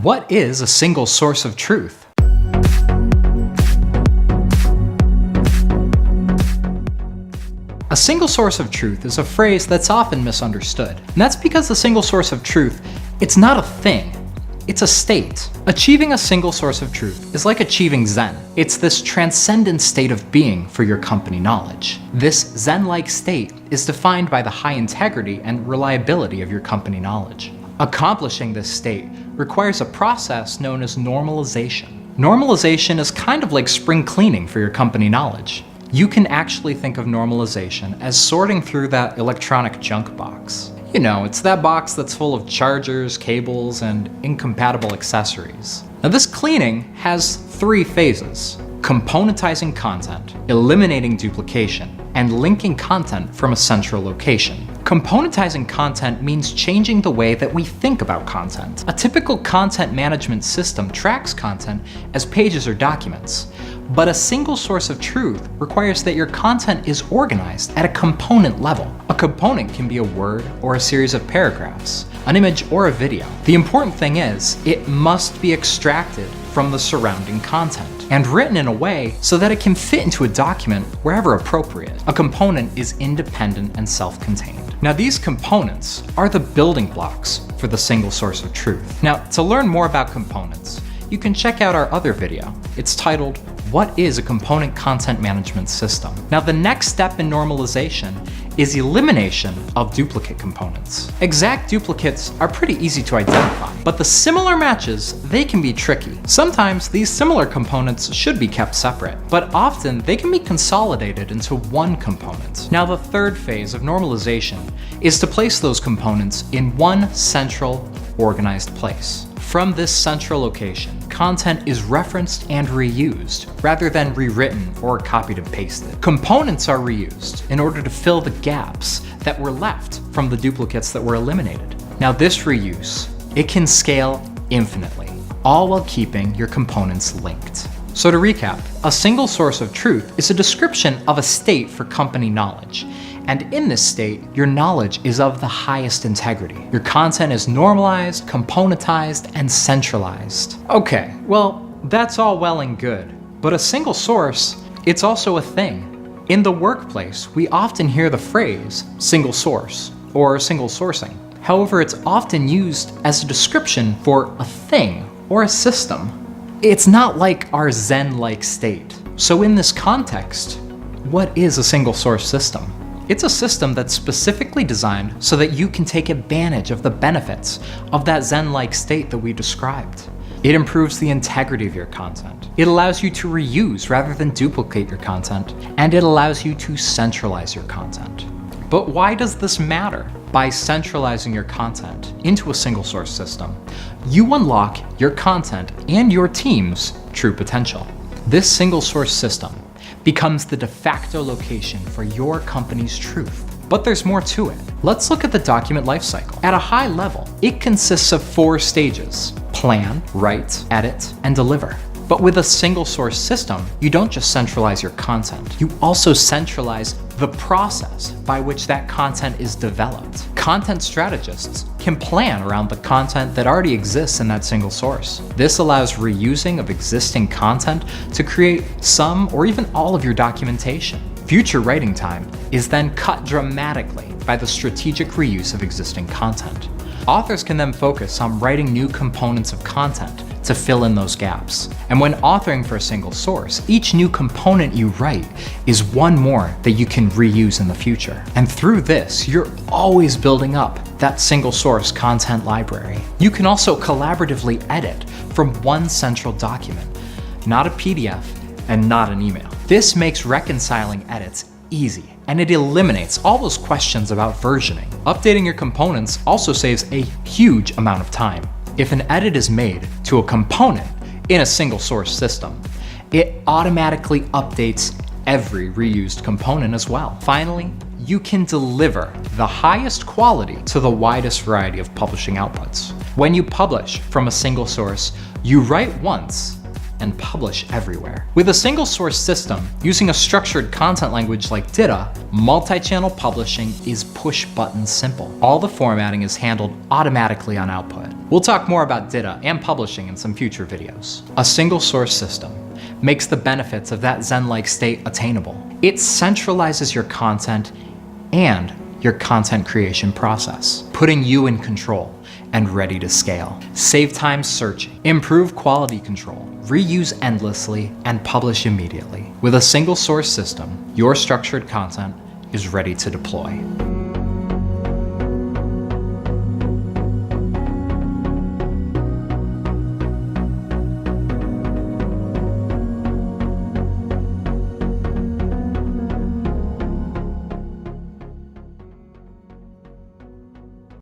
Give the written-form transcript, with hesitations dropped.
What is a single source of truth? A single source of truth is a phrase that's often misunderstood. And that's because the single source of truth, it's not a thing, it's a state. Achieving a single source of truth is like achieving Zen. It's this transcendent state of being for your company knowledge. This Zen-like state is defined by the high integrity and reliability of your company knowledge. Accomplishing this state requires a process known as normalization. Normalization is kind of like spring cleaning for your company knowledge. You can actually think of normalization as sorting through that electronic junk box. You know, it's that box that's full of chargers, cables, and incompatible accessories. Now, this cleaning has 3 phases: componentizing content, eliminating duplication, and linking content from a central location. Componentizing content means changing the way that we think about content. A typical content management system tracks content as pages or documents, but a single source of truth requires that your content is organized at a component level. A component can be a word or a series of paragraphs, an image or a video. The important thing is, it must be extracted from the surrounding content and written in a way so that it can fit into a document wherever appropriate. A component is independent and self-contained. Now, these components are the building blocks for the single source of truth. Now, to learn more about components, you can check out our other video. It's titled, "What is a Component Content Management System?" Now, the next step in normalization is elimination of duplicate components. Exact duplicates are pretty easy to identify, but the similar matches, they can be tricky. Sometimes these similar components should be kept separate, but often they can be consolidated into one component. Now, the third phase of normalization is to place those components in one central, organized place. From this central location, content is referenced and reused, rather than rewritten or copied and pasted. Components are reused in order to fill the gaps that were left from the duplicates that were eliminated. Now, this reuse, it can scale infinitely, all while keeping your components linked. So to recap, a single source of truth is a description of a state for company knowledge. And in this state, your knowledge is of the highest integrity. Your content is normalized, componentized, and centralized. Okay, well, that's all well and good, but a single source, it's also a thing. In the workplace, we often hear the phrase single source or single sourcing. However, it's often used as a description for a thing or a system. It's not like our Zen-like state. So in this context, what is a single source system? It's a system that's specifically designed so that you can take advantage of the benefits of that Zen-like state that we described. It improves the integrity of your content. It allows you to reuse rather than duplicate your content, and it allows you to centralize your content. But why does this matter? By centralizing your content into a single source system, you unlock your content and your team's true potential. This single source system becomes the de facto location for your company's truth. But there's more to it. Let's look at the document lifecycle. At a high level, it consists of 4 stages: plan, write, edit, and deliver. But with a single source system, you don't just centralize your content, you also centralize the process by which that content is developed. Content strategists can plan around the content that already exists in that single source. This allows reusing of existing content to create some or even all of your documentation. Future writing time is then cut dramatically by the strategic reuse of existing content. Authors can then focus on writing new components of content to fill in those gaps. And when authoring for a single source, each new component you write is one more that you can reuse in the future. And through this, you're always building up that single source content library. You can also collaboratively edit from one central document, not a PDF and not an email. This makes reconciling edits easy, and it eliminates all those questions about versioning. Updating your components also saves a huge amount of time. If an edit is made to a component in a single source system, it automatically updates every reused component as well. Finally, you can deliver the highest quality to the widest variety of publishing outputs. When you publish from a single source, you write once and publish everywhere. With a single source system, using a structured content language like DITA, multi-channel publishing is push-button simple. All the formatting is handled automatically on output. We'll talk more about DITA and publishing in some future videos. A single source system makes the benefits of that Zen-like state attainable. It centralizes your content and your content creation process, putting you in control and ready to scale. Save time searching, improve quality control, reuse endlessly, and publish immediately. With a single source system, your structured content is ready to deploy.